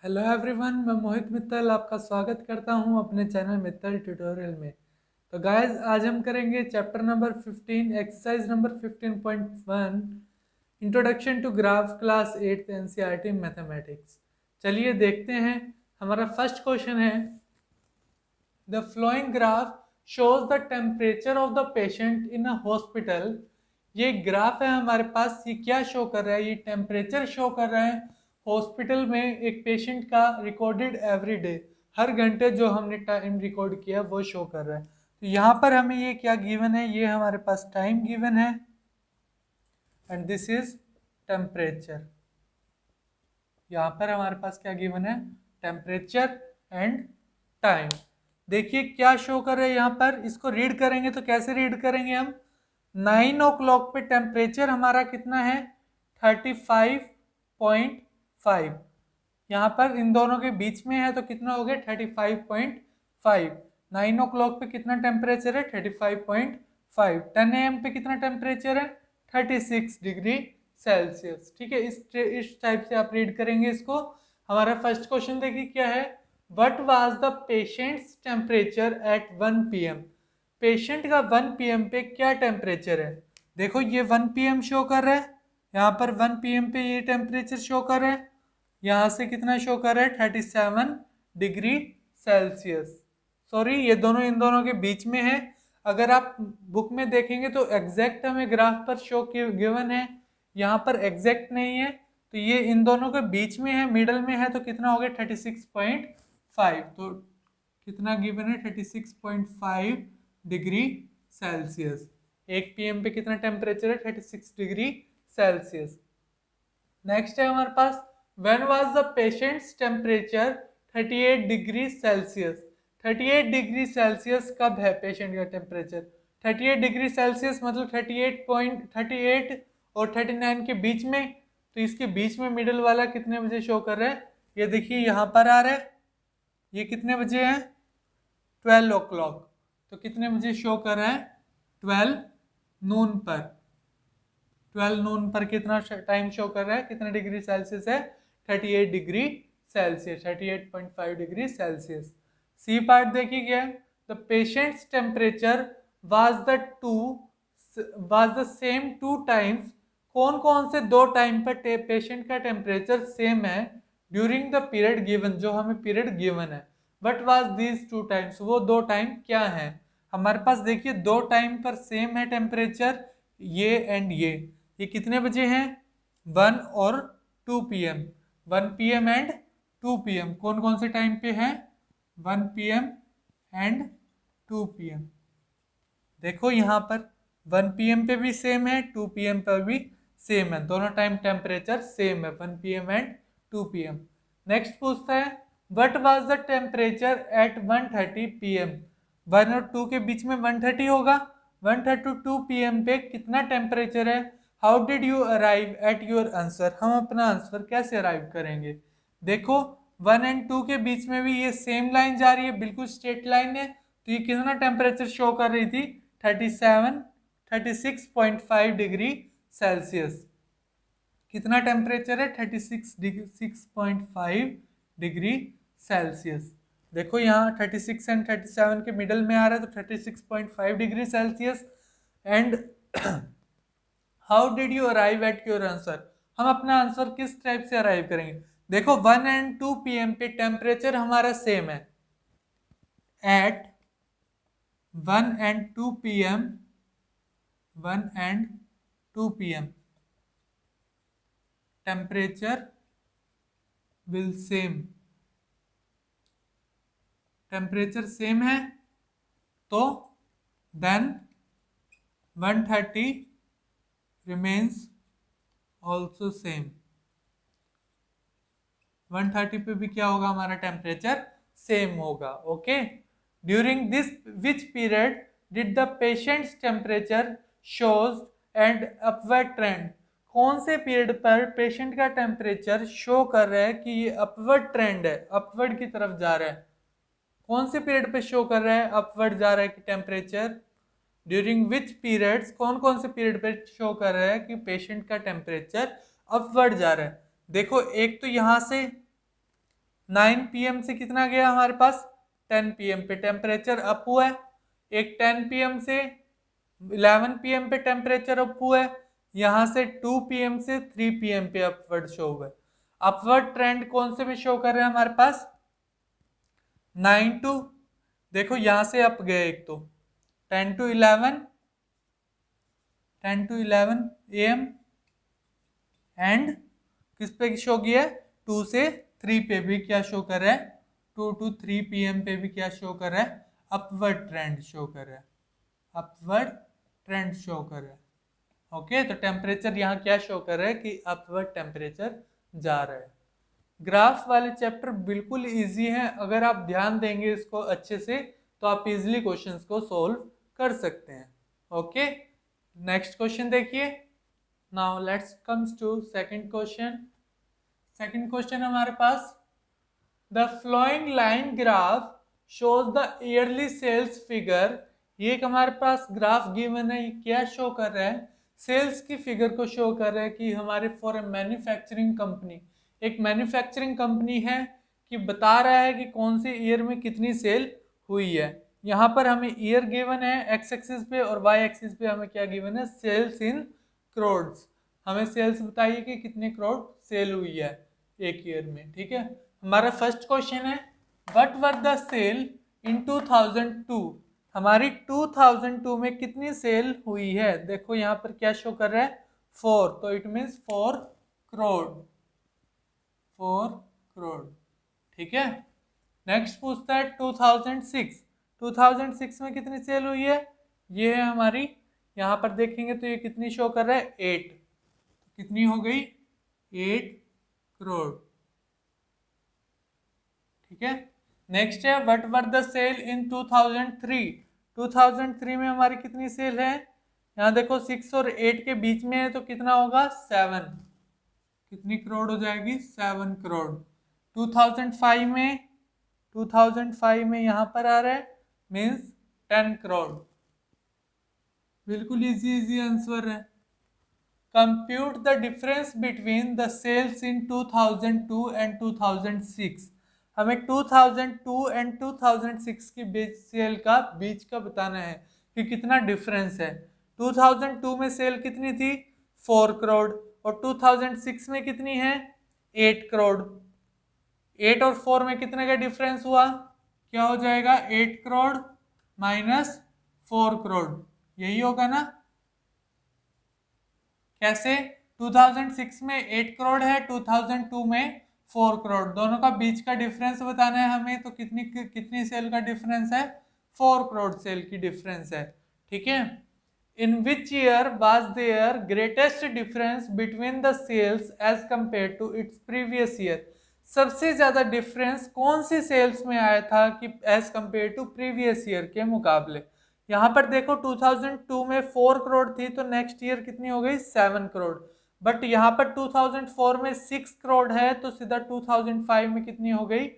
Hello everyone, मैं मोहित मित्तल आपका स्वागत करता हूं अपने चैनल मित्तल ट्यूटोरियल में। तो गाइस, आज हम करेंगे chapter number 15 exercise number 15.1 introduction to graph class 8 NCERT mathematics. चलिए देखते हैं। हमारा फर्स्ट क्वेश्चन है, the following graph shows the temperature of the patient in a hospital. ये ग्राफ है हमारे पास, ये क्या शो कर रहा है? ये टेम्परेचर शो कर रहा है हॉस्पिटल में एक पेशेंट का रिकॉर्डेड एवरी डे, हर घंटे जो हमने टाइम रिकॉर्ड किया वो शो कर रहा है। तो यहाँ पर हमें ये क्या गिवन है? ये हमारे पास टाइम गिवन है एंड दिस इज टेम्परेचर। यहाँ पर हमारे पास क्या गिवन है? Temperature and time. देखिए क्या शो कर रहे हैं यहाँ पर। इसको रीड करेंगे तो कैसे रीड करेंगे हम? 9 o'clock पे टेम्परेचर हमारा कितना है? 35.5। यहाँ पर इन दोनों के बीच में है तो कितना हो गया? 35.5। 9 o'clock पे कितना टेम्परेचर है? 35.5। 10 AM पे कितना टेम्परेचर है? 36 डिग्री सेल्सियस। ठीक है, इस टाइप से आप रीड करेंगे इसको। हमारा फर्स्ट क्वेश्चन देखिए क्या है, what was the patient's temperature at 1 PM। Patient का 1 PM पे क्या टेम्परेचर है? देखो ये 1 PM शो कर रहा है, यहाँ पर 1 PM पे ये टेम्परेचर शो कर रहा है, यहाँ से कितना शो कर रहा है? 37 डिग्री सेल्सियस। सॉरी, ये दोनों इन दोनों के बीच में है। अगर आप बुक में देखेंगे तो एग्जैक्ट हमें ग्राफ पर शो गिवन है, यहाँ पर एग्जैक्ट नहीं है, तो ये इन दोनों के बीच में है, मिडल में है, तो कितना हो गया? 36.5। तो कितना गिवन है? 36.5 डिग्री सेल्सियस। 1 PM पे कितना टेम्परेचर है? 36 डिग्री सेल्सियस। नेक्स्ट है हमारे पास, when was the patient's temperature 38 degree Celsius. 38 degree Celsius कब है पेशेंट का टेम्परेचर? 38 डिग्री सेल्सियस मतलब 38 और 39 के बीच में। तो इसके बीच में मिडिल वाला कितने बजे शो कर रहा है? ये देखिए यहाँ पर आ रहा है, ये कितने बजे है? 12 o'clock। तो कितने बजे शो कर रहा है? 12 नून पर। 12 नून पर कितना टाइम शो कर रहा है? कितने डिग्री सेल्सियस है? 38 degree Celsius, 38.5 degree Celsius. C part देखिए क्या है, the patient's temperature was the same 2 times. कौन कौन से 2 टाइम पर पेशेंट का टेम्परेचर सेम है ड्यूरिंग द पीरियड गिवन, जो हमें पीरियड गिवन है? बट वाज दीज 2 टाइम्स, वो 2 टाइम क्या है? हमारे पास देखिए 2 टाइम पर सेम है टेम्परेचर, ये एंड ये कितने बजे हैं? 1 और 2 PM। 1 PM एंड 2 PM कौन कौन से टाइम पे है? 1 PM एंड 2 PM। देखो यहाँ पर 1 PM पे भी सेम है, 2 PM पर भी सेम है, दोनों टाइम टेम्परेचर सेम है, 1 PM एंड 2 PM। नेक्स्ट पूछता है, what was the temperature at 1:30 PM। 1 और 2 के बीच में 1:30 होगा, 1:30 to 2 PM पे कितना टेम्परेचर है? How did you arrive at your answer. हम अपना आंसर कैसे अराइव करेंगे? देखो 1 एंड 2 के बीच में भी ये सेम लाइन जा रही है, बिल्कुल स्ट्रेट लाइन है, तो ये कितना टेम्परेचर शो कर रही थी? 36.5 डिग्री सेल्सियस। कितना टेम्परेचर है? 36.5 डिग्री सेल्सियस। देखो यहाँ 36 एंड 37 के मिडल में आ रहा है, तो 36.5 degree Celsius. And how did you arrive at your answer. हम अपना आंसर किस टाइप से अराइव करेंगे? देखो 1 एंड 2 PM पे टेम्परेचर हमारा सेम है। At 1 and 2 PM, 1 and 2 PM temperature will same। Temperature same है तो देन 1:30 remains also same। 1:30 पे भी क्या होगा? हमारा टेम्परेचर सेम होगा। Okay, during this which period did the patient's temperature shows and upward trend. कौन से पीरियड पर पेशेंट का टेम्परेचर शो कर रहा है कि ये अपवर्ड ट्रेंड है, अपवर्ड की तरफ जा रहा है? कौन से पीरियड पे शो कर रहा है अपवर्ड जा रहा है कि टेम्परेचर? ड्यूरिंग विच पीरियड्स, कौन कौन से पीरियड पे शो कर रहा है कि पेशेंट का टेम्परेचर अपवर्ड जा रहा है? देखो एक तो यहाँ से 9 PM से कितना गया हमारे पास 10 PM पे टेम्परेचर अप हुआ है। एक 10 PM से 11 PM पे टेम्परेचर अप हुआ है। यहाँ से 2 PM से 3 PM पे अपवर्ड शो हुआ है। अपवर्ड ट्रेंड कौन से में शो कर रहे हैं हमारे पास 9 टू, देखो यहाँ से अप गए एक तो 10 टू 11 AM एंड किस पे शो किया है 2 से 3 पे भी क्या शो कर रहा है 2 टू 3 PM पे भी क्या शो कर रहा है अपवर्ड ट्रेंड शो कर रहा है, अपवर्ड ट्रेंड शो कर रहा है। ओके तो टेम्परेचर यहाँ क्या शो कर रहा है कि अपवर्ड टेम्परेचर जा रहा है। ग्राफ वाले चैप्टर बिल्कुल इजी हैं, अगर आप ध्यान देंगे इसको अच्छे से तो आप इजीली क्वेश्चंस को सोल्व कर सकते हैं। ओके नेक्स्ट क्वेश्चन देखिए। Now let's comes to second question. Second question हमारे पास the following line graph shows the yearly sales figure. ये एक हमारे पास ग्राफ गिवन है, ये क्या शो कर रहा है सेल्स की फिगर को शो कर रहा है कि हमारे फॉर ए मैन्युफैक्चरिंग कंपनी, एक मैन्युफैक्चरिंग कंपनी है कि बता रहा है कि कौन से ईयर में कितनी सेल हुई है। यहाँ पर हमें ईयर गिवन है एक्स एक्सिस पे और वाई एक्सिस पे हमें क्या गिवन है सेल्स इन करोड्स। हमें सेल्स बताइए कि कितने करोड़ सेल हुई है एक ईयर में। ठीक है हमारा फर्स्ट क्वेश्चन है व्हाट वर द सेल इन 2002। हमारी 2002 में कितनी सेल हुई है, देखो यहाँ पर क्या शो कर रहा है 4, तो इट मीन्स 4 करोड़, 4 करोड़। ठीक है नेक्स्ट पूछता है 2006 में कितनी सेल हुई है, ये है हमारी, यहाँ पर देखेंगे तो ये कितनी शो कर रहा है 8, कितनी हो गई 8 करोड़। ठीक है नेक्स्ट है व्हाट वर द सेल इन 2003 में हमारी कितनी सेल है, यहाँ देखो 6 और 8 के बीच में है तो कितना होगा 7, कितनी करोड़ हो जाएगी 7 करोड़। 2005 में यहाँ पर आ रहा है मीन्स 10 करोड़। बिल्कुल इजी आंसर है। Compute the difference between the sales in 2002 and 2006। हमें 2002 एंड 2006 की बीच सेल का बीच का बताना है कि कितना डिफरेंस है। 2002 में सेल कितनी थी 4 करोड़ और 2006 में कितनी है 8 करोड़। 8 और 4 में कितने का डिफरेंस हुआ, क्या हो जाएगा 8 करोड़ माइनस 4 करोड़, यही होगा ना। कैसे 2006 में 8 करोड़ है 2002 में 4 करोड़, दोनों का बीच का डिफरेंस बताना है हमें, तो कितनी सेल का डिफरेंस है 4 करोड़ सेल की डिफरेंस है। ठीक है in which year was there greatest difference between the sales as compare to its previous year. सबसे ज्यादा डिफरेंस कौन सी सेल्स में आया था कि as compare to previous year के मुकाबले। यहाँ पर देखो 2002 में 4 करोड़ थी तो नेक्स्ट ईयर कितनी हो गई 7 करोड़, बट यहाँ पर 2004 में 6 करोड़ है तो सीधा 2005 में कितनी हो गई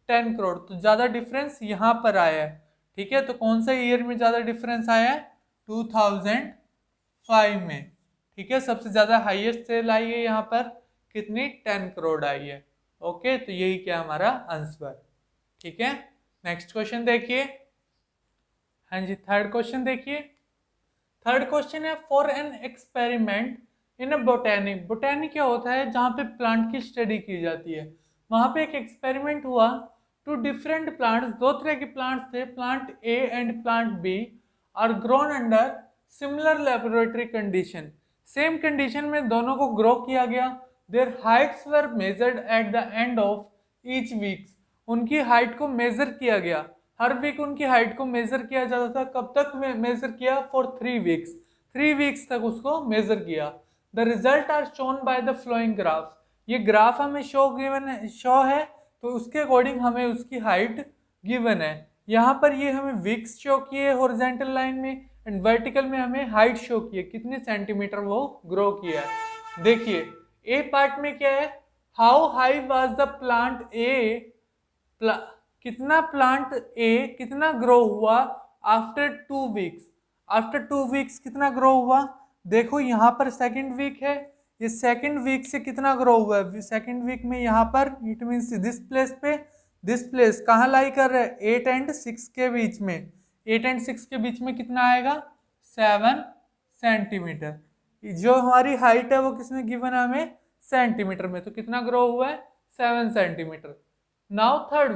10 करोड़, तो ज़्यादा डिफरेंस यहाँ पर आया है। ठीक है तो कौन सा ईयर में ज़्यादा डिफरेंस आया है 2005 में। ठीक है सबसे ज़्यादा हाईएस्ट सेल आई है यहाँ पर कितनी 10 करोड़ आई है। ओके तो यही क्या हमारा आंसर। ठीक है नेक्स्ट क्वेश्चन देखिए। हाँ जी थर्ड क्वेश्चन देखिए। थर्ड क्वेश्चन है for an experiment in a botanic. Botanic क्या होता है जहाँ पे प्लांट की स्टडी की जाती है, वहाँ पे एक एक्सपेरिमेंट हुआ टू डिफरेंट प्लांट्स, दो तरह के प्लांट्स थे, plant A and plant B are grown under similar laboratory condition. Same condition में दोनों को ग्रो किया गया। Their heights were measured at the end of each weeks. उनकी हाइट को मेजर किया गया, हर वीक उनकी हाइट को मेजर किया जाता था। कब तक मेजर किया फॉर 3 वीक्स, 3 वीक्स तक उसको मेजर किया। The result are shown by the following graph. ये ग्राफ हमें शो है तो उसके अकॉर्डिंग हमें उसकी हाइट गिवन है। यहाँ पर ये हमें वीक्स शो किए हॉरिजॉन्टल लाइन में एंड वर्टिकल में हमें हाइट शो की है, कितने सेंटीमीटर वो ग्रो किया है। देखिए ए पार्ट में क्या है, how high was the plant A, कितना प्लांट ए कितना ग्रो हुआ आफ्टर 2 वीक्स, आफ्टर 2 वीक्स कितना ग्रो हुआ। देखो यहाँ पर सेकंड वीक है, ये सेकंड वीक से कितना ग्रो हुआ है, सेकंड वीक में यहाँ पर इट मीन्स दिस प्लेस पे दिस प्लेस कहाँ लाई कर रहा है? 8 एंड 6 के बीच में। 8 एंड 6 के बीच में कितना आएगा? 7 सेंटीमीटर। जो हमारी हाइट है वो किसमें गिवन है हमें? सेंटीमीटर में। तो कितना ग्रो हुआ है? 7 सेंटीमीटर। नाउ थर्ड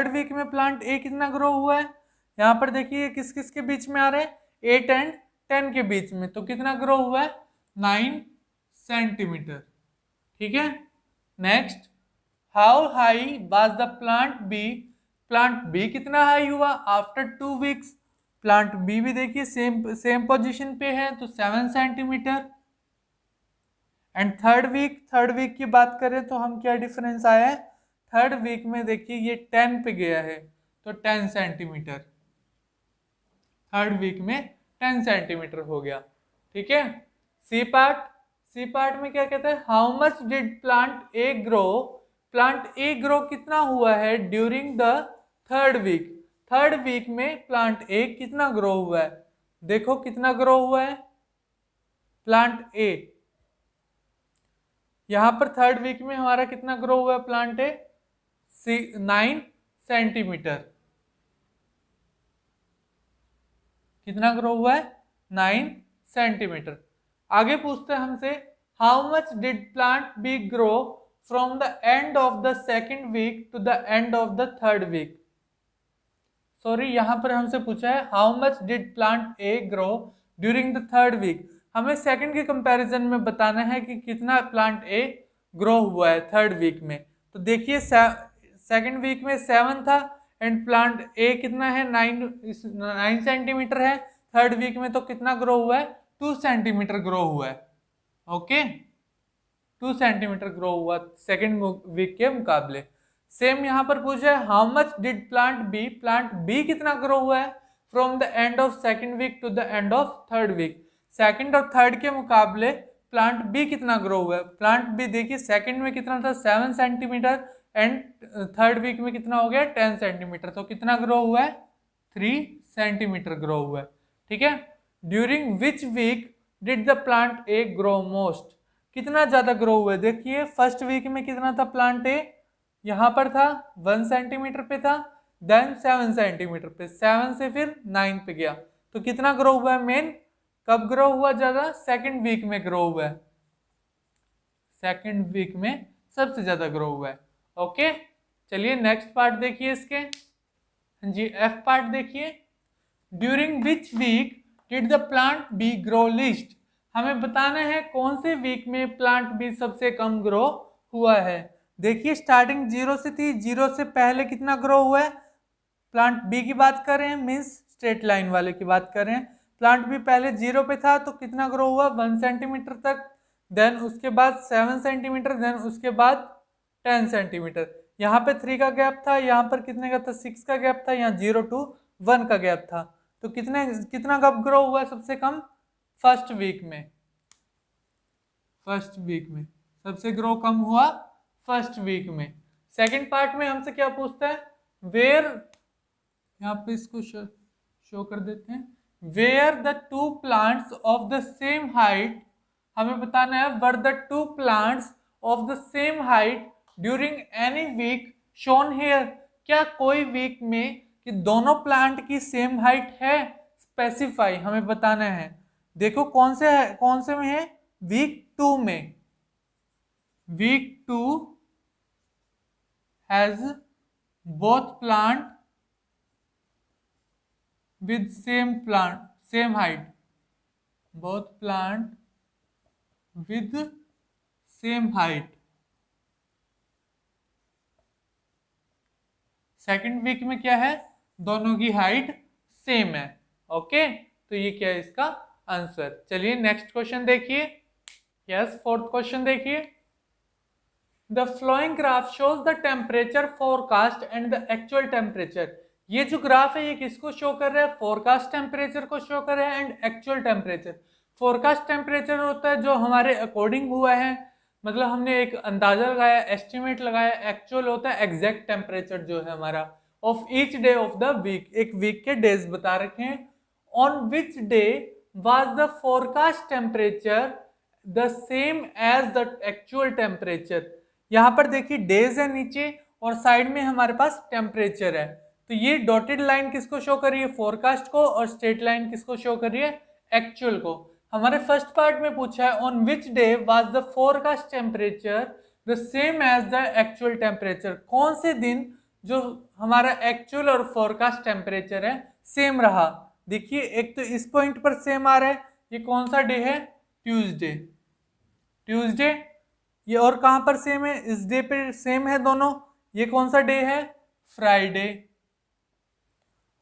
वीक में प्लांट ए कितना ग्रो हुआ है? यहाँ पर देखिए किस किस के बीच में आ रहे हैं? 8 एंड 10 के बीच में। तो कितना ग्रो हुआ है? 9 सेंटीमीटर। ठीक है। Next, how high was the plant B? Plant B कितना हाई हुआ आफ्टर 2 वीक्स? प्लांट बी भी देखिए सेम पोजीशन पे है, तो 7 सेंटीमीटर। एंड थर्ड वीक की बात करें तो हम क्या डिफरेंस आया है? थर्ड वीक में देखिए ये 10 पे गया है, तो 10 सेंटीमीटर। थर्ड वीक में 10 सेंटीमीटर हो गया। ठीक है। सी पार्ट में क्या कहता है? How much did plant A grow? Plant A grow कितना हुआ है during the third week? Third week में प्लांट ए कितना ग्रो हुआ है? देखो कितना ग्रो हुआ है प्लांट ए। यहां पर थर्ड वीक में हमारा कितना ग्रो हुआ है प्लांट ए? 9 सेंटीमीटर। कितना ग्रो हुआ है? 9 सेंटीमीटर। आगे पूछते हैं हमसे, how much did plant B grow from the end of the second week to the end of the third week? Sorry, यहां पर हमसे पूछा है how much did plant A grow during the third week. हमें second के comparison में बताना है कि कितना प्लांट ए ग्रो हुआ है थर्ड वीक में। तो देखिए सेकंड वीक में 7 था एंड प्लांट ए कितना है? 9 सेंटीमीटर है। थर्ड वीक में तो कितना ग्रो हुआ है? 2 सेंटीमीटर ग्रो हुआ है। ओके, 2 सेंटीमीटर ग्रो हुआ सेकंड वीक के मुकाबले। सेम यहाँ पर पूछा है how much did plant B? Plant B कितना ग्रो हुआ है from the end of second week to the end of third week? Second और थर्ड के मुकाबले प्लांट बी कितना ग्रो हुआ है? प्लांट बी देखिए सेकंड में कितना था? 7 सेंटीमीटर एंड थर्ड वीक में कितना हो गया? 10 सेंटीमीटर। तो कितना ग्रो हुआ है? 3 सेंटीमीटर ग्रो हुआ है। ठीक है। During which week did the plant A grow most? कितना ज्यादा ग्रो हुआ है? देखिए फर्स्ट वीक में कितना था प्लांट ए? यहां पर था 1 सेंटीमीटर पे था, देन 7 सेंटीमीटर पे, 7 से फिर 9 पे गया। तो कितना ग्रो हुआ है? मेन कब ग्रो हुआ ज्यादा? सेकंड वीक में ग्रो हुआ है। सेकंड वीक में सबसे ज्यादा ग्रो हुआ है। ओके, चलिए नेक्स्ट पार्ट देखिए इसके जी। एफ पार्ट देखिए, during which week did the plant B grow least? हमें बताना है कौन से वीक में प्लांट बी सबसे कम ग्रो हुआ है। देखिए स्टार्टिंग 0 से थी, 0 से पहले कितना ग्रो हुआ है? प्लांट बी की बात कर रहे हैं, मीन्स स्ट्रेट लाइन वाले की बात कर रहे हैं। प्लांट बी पहले 0 पे था तो कितना ग्रो हुआ? 1 सेंटीमीटर तक, देन उसके बाद 7 सेंटीमीटर, देन उसके बाद 10 सेंटीमीटर। यहाँ पे 3 का गैप था, यहाँ पर कितने का था? 6 का गैप था, यहाँ 0 to 1 का गैप था। तो कितना कब ग्रो हुआ है सबसे कम? फर्स्ट वीक में। फर्स्ट वीक में सबसे ग्रो कम हुआ फर्स्ट वीक में। सेकंड पार्ट में हमसे क्या पूछता है? वेयर, यहाँ पे इसको शो कर देते हैं, where the two plants of the same height, हमें बताना है were the two plants of the same height during any week shown here? क्या कोई वीक में कि दोनों प्लांट की सेम हाइट है? स्पेसिफाई हमें बताना है। देखो कौन से में है? वीक 2 में। Week 2 has both plant with same height, both plant with same height। Second week में क्या है? दोनों की हाइट सेम है। ओके, तो ये क्या है इसका आंसर। चलिए नेक्स्ट क्वेश्चन देखिए। यस, फोर्थ क्वेश्चन देखिए। The following graph shows the temperature forecast and the actual temperature. ये जो ग्राफ है ये किसको शो कर रहा है? फोरकास्ट टेम्परेचर को शो कर रहा है and actual temperature. Forecast temperature होता है जो हमारे अकॉर्डिंग हुआ है, मतलब हमने एक अंदाजा लगाया, एस्टिमेट लगाया। एक्चुअल होता है एग्जैक्ट टेम्परेचर जो है हमारा of each day of the week, एक वीक के डेज बता रखे हैं। On which day was the forecast temperature the same as the actual temperature? यहाँ पर देखिए डेज है नीचे और साइड में हमारे पास टेम्परेचर है। तो ये डॉटेड लाइन किसको शो कर रही है, फोरकास्ट को, और स्ट्रेट लाइन किसको शो कर रही है, एक्चुअल को। हमारे फर्स्ट पार्ट में पूछा है on which day was the forecast temperature the same as the actual temperature, कौन से दिन जो हमारा एक्चुअल और फोरकास्ट टेम्परेचर है सेम रहा। देखिए एक तो इस पॉइंट पर सेम आ रहा है, ये कौन सा डे है, ट्यूसडे, ट्यूसडे। ये और कहां पर सेम है, इस डे पे सेम है दोनों, ये कौन सा डे है, फ्राइडे।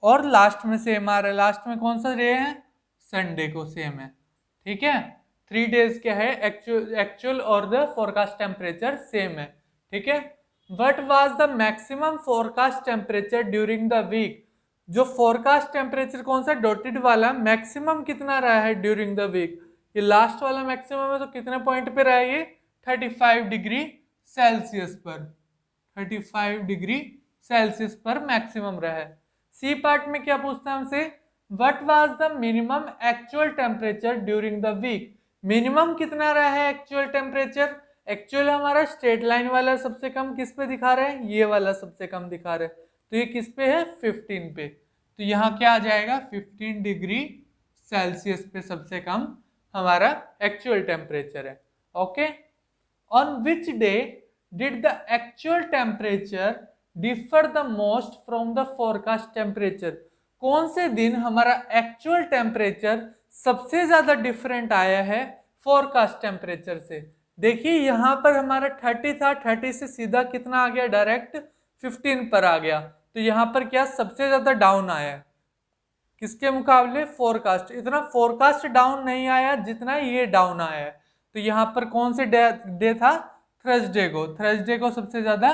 और लास्ट में सेम आ रहा है, लास्ट में कौन सा डे है, संडे को सेम है। ठीक है, 3 डेज क्या है, एक्चुअल और द फोरकास्ट टेम्परेचर सेम है। ठीक है, what was the maximum forecast temperature during the week, जो फोरकास्ट टेम्परेचर कौन सा डॉटेड वाला मैक्सिमम कितना रहा है ड्यूरिंग द वीक, ये लास्ट वाला मैक्सिमम है, तो कितने पॉइंट पे रहा है ये, 35 डिग्री सेल्सियस पर, 35 डिग्री सेल्सियस पर मैक्सिमम रहा है। सी पार्ट में क्या पूछता है हमसे, what was the minimum actual temperature during the week, minimum कितना रहा है एक्चुअल टेम्परेचर। एक्चुअल हमारा स्ट्रेट लाइन वाला सबसे कम किस पे दिखा रहा है, ये वाला सबसे कम दिखा रहा है, तो ये किस पे है, 15 पे। तो यहाँ क्या आ जाएगा, 15 डिग्री सेल्सियस पे सबसे कम हमारा एक्चुअल टेम्परेचर है। Okay, on which day did the actual temperature differ the most from the forecast temperature, कौन से दिन हमारा एक्चुअल टेम्परेचर सबसे ज्यादा डिफरेंट आया है फोरकास्ट टेम्परेचर से। देखिए यहां पर हमारा 30 था, 30 से सीधा कितना आ गया, डायरेक्ट 15 पर आ गया। तो यहाँ पर क्या सबसे ज्यादा डाउन आया है, किसके मुकाबले, फोरकास्ट। इतना फोरकास्ट डाउन नहीं आया जितना ये डाउन आया है। तो यहाँ पर कौन से डे था, थर्सडे को, थर्सडे को सबसे ज्यादा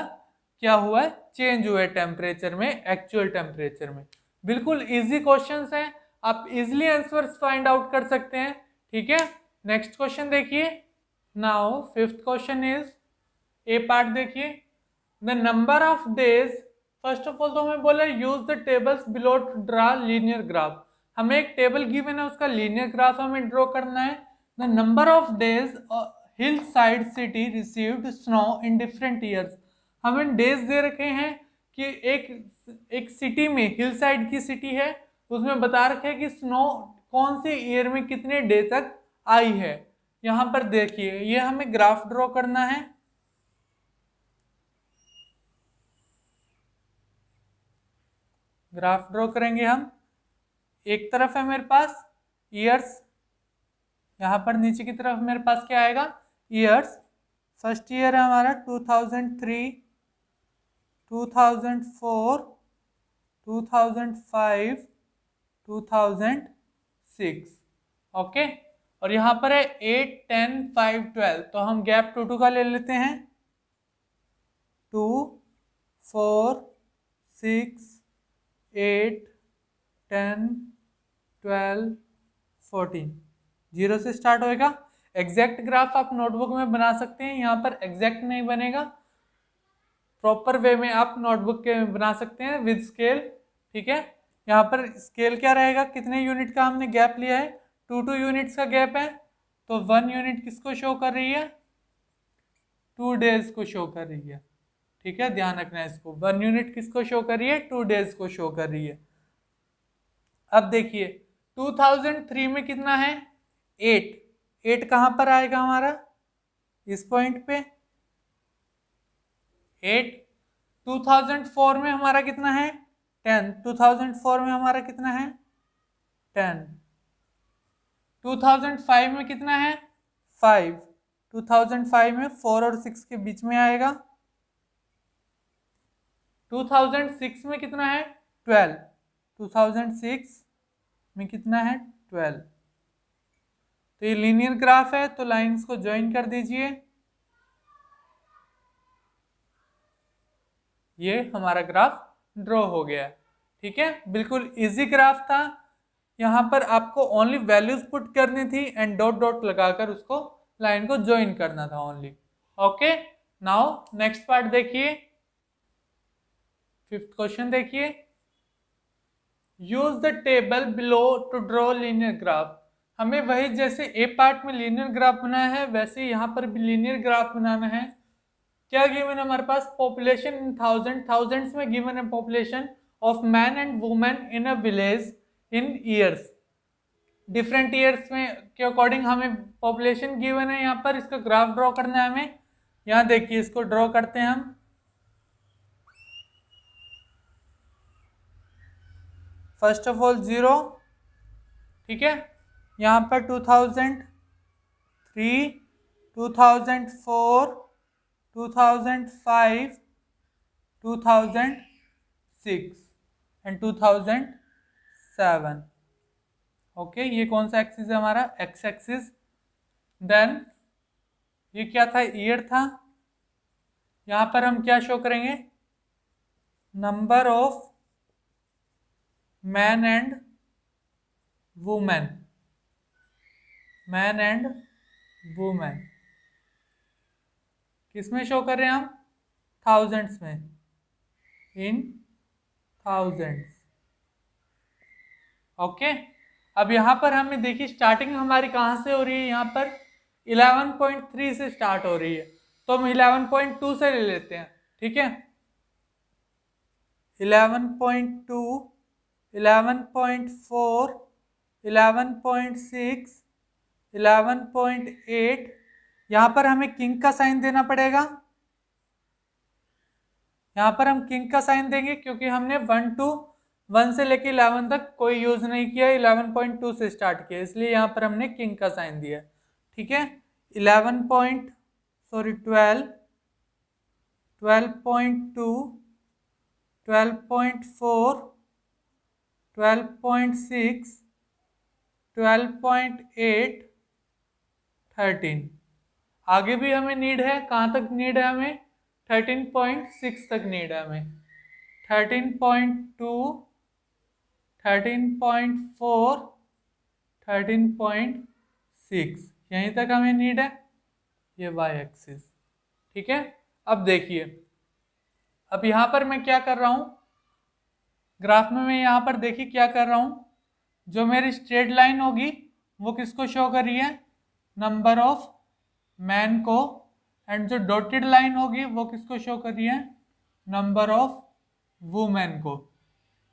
क्या हुआ है, चेंज हुआ है टेम्परेचर में, एक्चुअल टेम्परेचर में। बिल्कुल इजी क्वेश्चंस हैं, आप इजीली आंसर्स फाइंड आउट कर सकते हैं। ठीक है, नेक्स्ट क्वेश्चन देखिए। Now fifth question is, A part देखिए, the number of days, first of all तो हमें बोला use the tables below to draw linear graph, हमें एक टेबल गिवन है उसका लीनियर ग्राफ हमें ड्रॉ करना है। The number of days hill side city received snow in different years, हमें डेज दे रखे हैं कि एक सिटी में, हिल साइड की सिटी है, उसमें बता रखे है कि स्नो कौन से ईयर में कितने डे तक आई है। यहां पर देखिए ये हमें ग्राफ ड्रॉ करना है। ग्राफ ड्रॉ करेंगे हम, एक तरफ है मेरे पास ईयर्स, यहां पर नीचे की तरफ मेरे पास क्या आएगा, ईयर्स। फर्स्ट ईयर है हमारा 2003, 2004, 2005, 2006। ओके, और यहाँ पर है 8, 10, 5, 12, तो हम गैप 2 का ले लेते हैं, 2, 4, 6, 8, 10, 12, 14, 0 से स्टार्ट होएगा। एग्जैक्ट ग्राफ आप नोटबुक में बना सकते हैं, यहाँ पर एग्जैक्ट नहीं बनेगा, प्रॉपर वे में आप नोटबुक के बना सकते हैं विद स्केल। ठीक है, यहाँ पर स्केल क्या रहेगा, कितने यूनिट का हमने गैप लिया है, 2 यूनिट्स का गैप है, तो 1 यूनिट किसको शो कर रही है, 2 डेज को शो कर रही है। ठीक है, ध्यान रखना है इसको, 1 यूनिट किसको शो कर रही है, 2 डेज को शो कर रही है। अब देखिए 2003 में कितना है, 8, 8 कहाँ पर आएगा हमारा, इस पॉइंट पे 8। 2004 में हमारा कितना है, 10, 2004 में हमारा कितना है, 10। 2005 में कितना है, 5, 2005 में 4 और 6 के बीच में आएगा। 2006 में कितना है, 12, 2006 में कितना है, 12। तो ये लीनियर ग्राफ है, तो लाइंस को ज्वाइन कर दीजिए, ये हमारा ग्राफ ड्रॉ हो गया। ठीक है, बिल्कुल इजी ग्राफ था, यहाँ पर आपको ओनली वैल्यूज पुट करनी थी एंड डॉट डॉट लगाकर उसको लाइन को ज्वाइन करना था only. Okay, now next part देखिए, फिफ्थ क्वेश्चन देखिए, use the table below to draw linear graph, हमें वही जैसे ए पार्ट में लीनियर ग्राफ बनाया है वैसे यहाँ पर भी लीनियर ग्राफ बनाना है। क्या गिवन है हमारे पास? पॉपुलेशन इन थाउजेंड्स में गिवन है population of man and women in a village in years. Different years में के अकॉर्डिंग हमें पॉपुलेशन गिवन है। यहाँ पर इसका ग्राफ ड्रॉ करना है हमें। यहाँ देखिए, इसको ड्रॉ करते हैं हम। फर्स्ट ऑफ ऑल 0, ठीक है। यहाँ पर 2003, 2004, 2005, 2006 एंड 2007। ओके, ये कौन सा एक्सिस है हमारा? X axis. देन ये क्या था? ईयर था। यहाँ पर हम क्या शो करेंगे? Number of man and women, man and women किसमें शो कर रहे हैं हम? थाउजेंड्स में, इन थाउजेंड्स। ओके, अब यहाँ पर हमें देखिए स्टार्टिंग हमारी कहाँ से हो रही है? यहाँ पर 11.3 से स्टार्ट हो रही है, तो हम 11.2 से ले लेते हैं, ठीक है। 11.2, 11.4, 11.6, 11.8। यहाँ पर हमें किंग का साइन देना पड़ेगा। यहाँ पर हम किंग का साइन देंगे क्योंकि हमने 1 से लेके 11 तक कोई यूज नहीं किया, 11.2 से स्टार्ट किया, इसलिए यहाँ पर हमने किंग का साइन दिया, ठीक है। 12, 12.2, 12.4, 12.6, 12.8, 13। आगे भी हमें नीड है। कहाँ तक नीड है हमें? 13.6 तक नीड है हमें। 13.2, 13.4, 13.6, यहीं तक हमें नीड है। ये वाई एक्सिस, ठीक है। अब देखिए, अब यहाँ पर मैं क्या कर रहा हूँ ग्राफ में? मैं यहाँ पर देखिए क्या कर रहा हूँ। जो मेरी स्ट्रेट लाइन होगी वो किसको शो कर रही है? नंबर ऑफ मैन को। एंड जो डॉटेड लाइन होगी वो किसको शो कर रही है? नंबर ऑफ वुमेन को।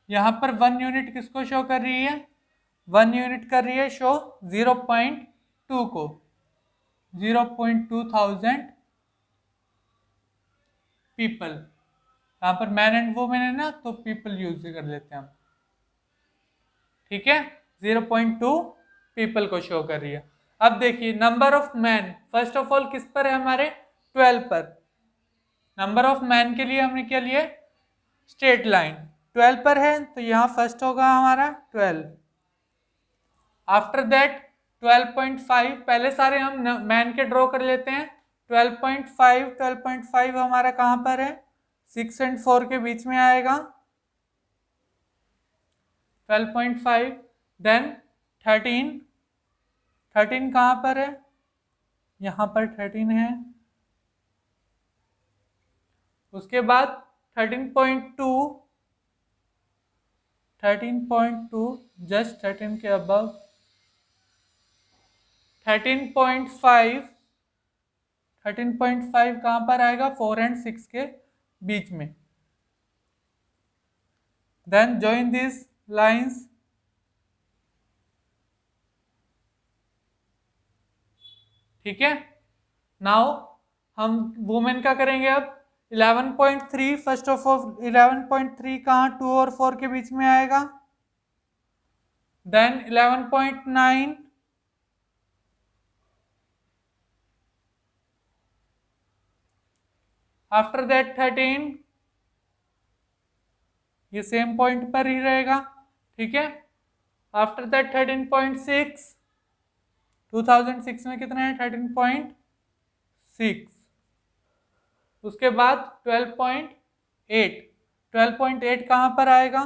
यहाँ पर 1 यूनिट किसको शो कर रही है? 1 यूनिट कर रही है शो 0.2 को, 0.2 थाउजेंड पीपल। यहाँ पर मैन एंड वुमेन है ना, तो पीपल यूज कर लेते हैं हम, ठीक है। 0.2 पीपल को शो कर रही है। अब देखिए number of man first of all किस पर है हमारे? 12 पर। नंबर ऑफ मैन के लिए हमने क्या लिया? स्ट्रेट लाइन 12 पर है, तो यहाँ फर्स्ट होगा हमारा 12। आफ्टर दैट 12.5, पहले सारे हम मैन के ड्रॉ कर लेते हैं। 12.5, 12.5 हमारा कहाँ पर है? 6 एंड 4 के बीच में आएगा। 12.5, देन 13, 13 कहाँ पर है? यहाँ पर 13 है। उसके बाद 13.2, 13.2 जस्ट 13 के अबव। 13.5, 13.5 कहाँ पर आएगा? 4 एंड 6 के बीच में। देन जॉइन दिस लाइंस, ठीक है। नाउ हम वुमेन का करेंगे अब। 11.3 फर्स्ट ऑफ ऑल 11.3 कहाँ? 2 और 4 के बीच में आएगा। देन 11.9, आफ्टर दैट 13, ये सेम पॉइंट पर ही रहेगा, ठीक है। आफ्टर दैट 13.6, 2006 में कितना है? 13.6। उसके बाद 12.8, 12.8 कहाँ पर आएगा?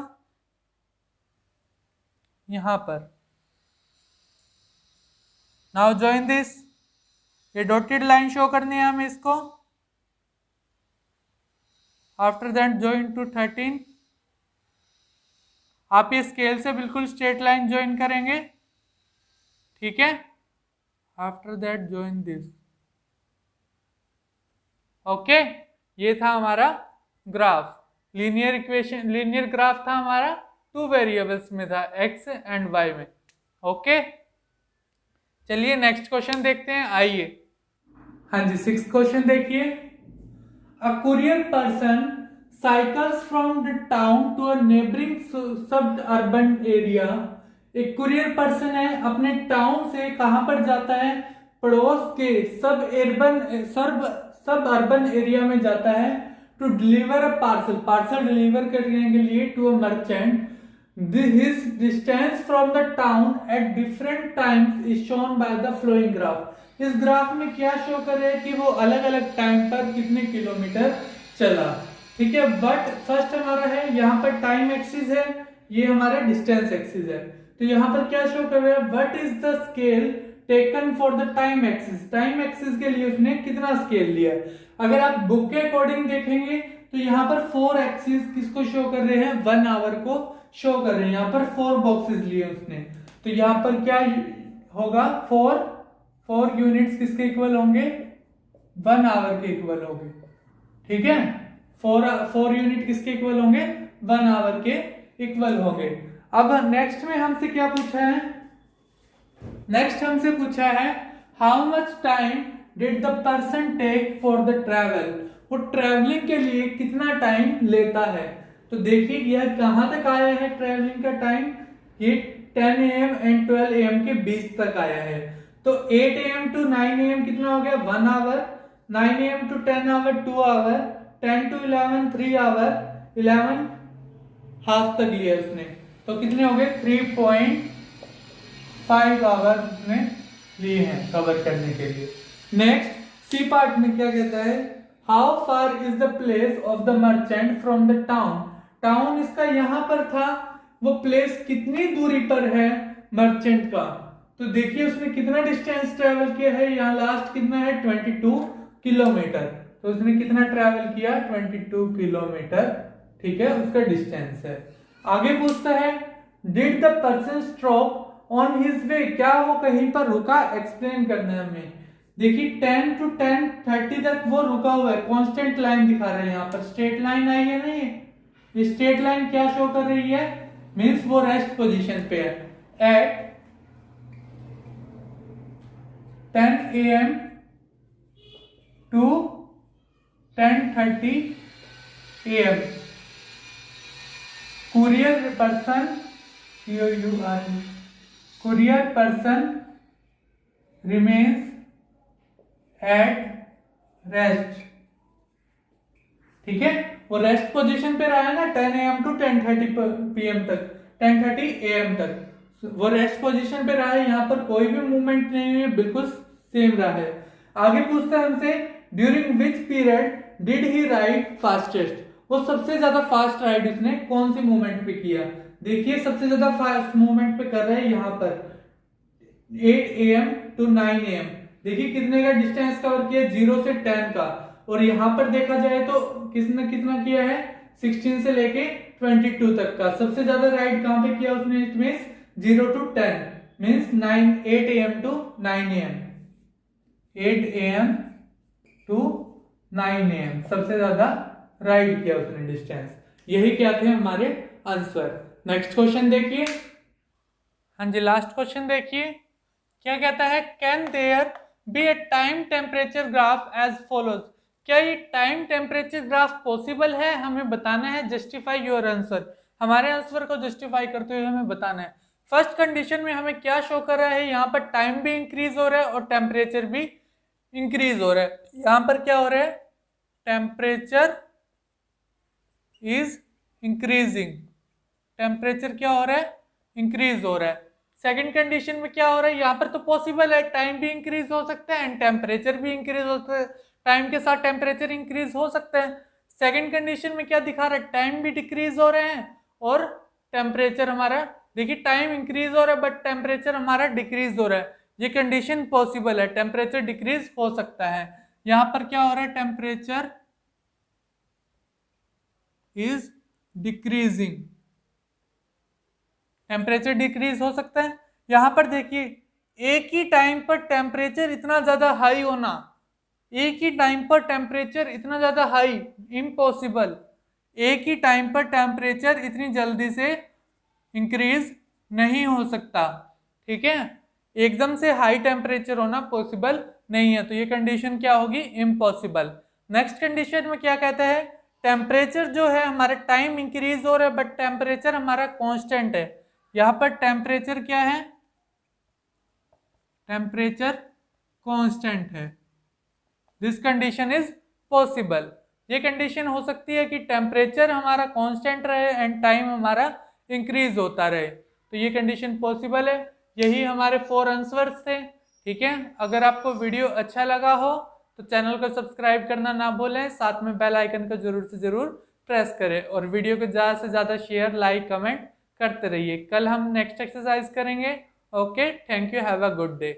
यहाँ पर। नाउ जॉइन दिस, ये डॉटेड लाइन शो करनी है हमें इसको। After that join to 13। आप ये स्केल से बिल्कुल स्ट्रेट लाइन ज्वाइन करेंगे, ठीक है। After that join this, okay, ये था हमारा graph, linear equation, linear graph था हमारा, 2 वेरिएबल्स में था, x एंड y में। ओके, चलिए नेक्स्ट क्वेश्चन देखते हैं, आइए। हाँ जी, 6th क्वेश्चन देखिए। A courier person cycles from the town to a neighbouring suburban area. एक कुरियर पर्सन है, अपने टाउन से कहां पर जाता है, पड़ोस के सब अर्बन एरिया में जाता है, to deliver a parcel deliver करने के लिए to a merchant. His distance from the town at different times is shown by the flowing graph. इस ग्राफ में क्या शो कर रहे हैं कि वो अलग अलग टाइम पर कितने किलोमीटर चला। ठीक है, बट फर्स्ट हमारा है, यहाँ पर टाइम एक्सिस है, ये हमारा डिस्टेंस एक्सिस है। तो यहाँ पर क्या शो कर रहे हैं, what is the scale taken for the time axis. Time axis के लिए उसने कितना स्केल लिया है। अगर आप बुक के अकॉर्डिंग देखेंगे तो यहाँ पर 4 एक्सिस किसको शो कर रहे हैं, 1 आवर को शो कर रहे हैं। यहाँ पर 4 बॉक्सेस लिए उसने, तो यहाँ पर क्या होगा, 4 यूनिट्स किसके इक्वल होंगे, 1 आवर के इक्वल होंगे। ठीक है, 4 यूनिट किसके इक्वल होंगे, 1 आवर के इक्वल होंगे। अब नेक्स्ट में हमसे क्या पूछा है, नेक्स्ट हमसे पूछा है how much time did the person take for the travel. वो ट्रेवलिंग के लिए कितना टाइम लेता है। तो देखिए यह कहां तक आया है, ट्रेवलिंग का टाइम ये 10 AM एंड 12 AM के बीच तक आया है। तो 8 AM टू 9 AM कितना हो गया, 1 hour, 9 AM to 10 hour 2 hour, 10 to 11 3 hour, 11 half तक लिया उसने, तो कितने हो गए 3.5 आवर उसने लिए हैं कवर करने के लिए। नेक्स्ट सी पार्ट में क्या कहता है, how far is the place of the merchant from the town. Town इसका यहां पर था, वो प्लेस कितनी दूरी पर है मर्चेंट का। तो देखिए उसने कितना डिस्टेंस ट्रेवल किया है, यहाँ लास्ट कितना है 22 किलोमीटर। तो उसने कितना ट्रेवल किया, 22 किलोमीटर। ठीक है, उसका डिस्टेंस है। आगे पूछता है did the person stop on his way, क्या वो कहीं पर रुका, एक्सप्लेन करना है हमें। देखिए 10 टू 10:30 तक वो रुका हुआ है, कांस्टेंट लाइन दिखा रहे हैं, यहाँ पर स्ट्रेट लाइन आई है ना, ये स्ट्रेट लाइन क्या शो कर रही है, मींस वो रेस्ट पोजीशन पे है। At 10 AM to 10:30 AM courier person remains at rest. ठीक है, वो रेस्ट पोजीशन पे रहा है ना 10 AM टू 10:30 PM तक, 10:30 AM तक वो रेस्ट पोजीशन पे रहा है, यहाँ पर कोई भी मूवमेंट नहीं है, बिल्कुल सेम रहा है। आगे पूछता है हमसे during which period did he ride fastest. वो सबसे ज्यादा फास्ट राइड उसने कौन सी मूवमेंट पे किया। देखिए सबसे ज्यादा फास्ट मूवमेंट पे कर रहे हैं यहाँ पर 8 AM टू 9 AM। देखिए कितने का डिस्टेंस कवर किया, 0 से 10 का। और यहाँ पर देखा जाए तो किसने कितना किया है, 16 से लेके 22 तक का। सबसे ज्यादा राइड कहां पे किया उसने, it means 0 to 10 means 8 AM to 9 AM, 8 AM to 9 AM सबसे ज्यादा राइड किया उसने डिस्टेंस। यही क्या थे हमारे आंसर। नेक्स्ट क्वेश्चन देखिए। हाँ जी, लास्ट क्वेश्चन देखिए क्या कहता है, can there be a time temperature graph as follows. क्या ये टाइम टेम्परेचर ग्राफ पॉसिबल है, हमें बताना है। जस्टिफाई योर आंसर, हमारे आंसर को जस्टिफाई करते हुए हमें बताना है। फर्स्ट कंडीशन में हमें क्या शो कर रहा है, यहाँ पर टाइम भी इंक्रीज हो रहा है और टेम्परेचर भी इंक्रीज हो रहा है। यहाँ पर क्या हो रहा है, टेम्परेचर इज इंक्रीजिंग, टेम्परेचर क्या हो रहा है, इंक्रीज हो रहा है। सेकंड कंडीशन में क्या हो रहा है, यहाँ पर तो पॉसिबल है, टाइम भी इंक्रीज हो सकता है एंड टेम्परेचर भी इंक्रीज हो सकता है, टाइम के साथ टेम्परेचर इंक्रीज हो सकता है। सेकंड कंडीशन में क्या दिखा रहा है, टाइम भी डिक्रीज हो रहे हैं और टेम्परेचर हमारा, देखिए टाइम इंक्रीज हो रहा है बट टेम्परेचर हमारा डिक्रीज हो रहा है। ये कंडीशन पॉसिबल है, टेम्परेचर डिक्रीज हो सकता है। यहाँ पर क्या हो रहा है, temperature is decreasing, temperature decrease हो सकता है। यहां पर देखिए एक ही टाइम पर टेम्परेचर इतना ज्यादा हाई होना, एक ही टाइम पर टेम्परेचर इतना ज़्यादा हाई, इम्पॉसिबल। एक ही टाइम पर टेम्परेचर इतनी जल्दी से इंक्रीज नहीं हो सकता, ठीक है। एकदम से हाई टेम्परेचर होना पॉसिबल नहीं है, तो ये कंडीशन क्या होगी, इम्पॉसिबल। नेक्स्ट कंडीशन में क्या कहता है, टेम्परेचर जो है हमारा टाइम इंक्रीज हो रहा है बट टेम्परेचर हमारा कांस्टेंट है। यहाँ पर टेम्परेचर क्या है, टेम्परेचर कांस्टेंट है। This condition is possible. ये कंडीशन हो सकती है कि टेम्परेचर हमारा कांस्टेंट रहे एंड टाइम हमारा इंक्रीज होता रहे, तो ये कंडीशन पॉसिबल है। यही हमारे 4 आंसर्स थे, ठीक है। अगर आपको वीडियो अच्छा लगा हो तो चैनल को सब्सक्राइब करना ना भूलें, साथ में बेल आइकन को जरूर से जरूर प्रेस करें और वीडियो को ज़्यादा से ज़्यादा शेयर, लाइक, कमेंट करते रहिए। कल हम नेक्स्ट एक्सरसाइज करेंगे। Okay, thank you, have a good day.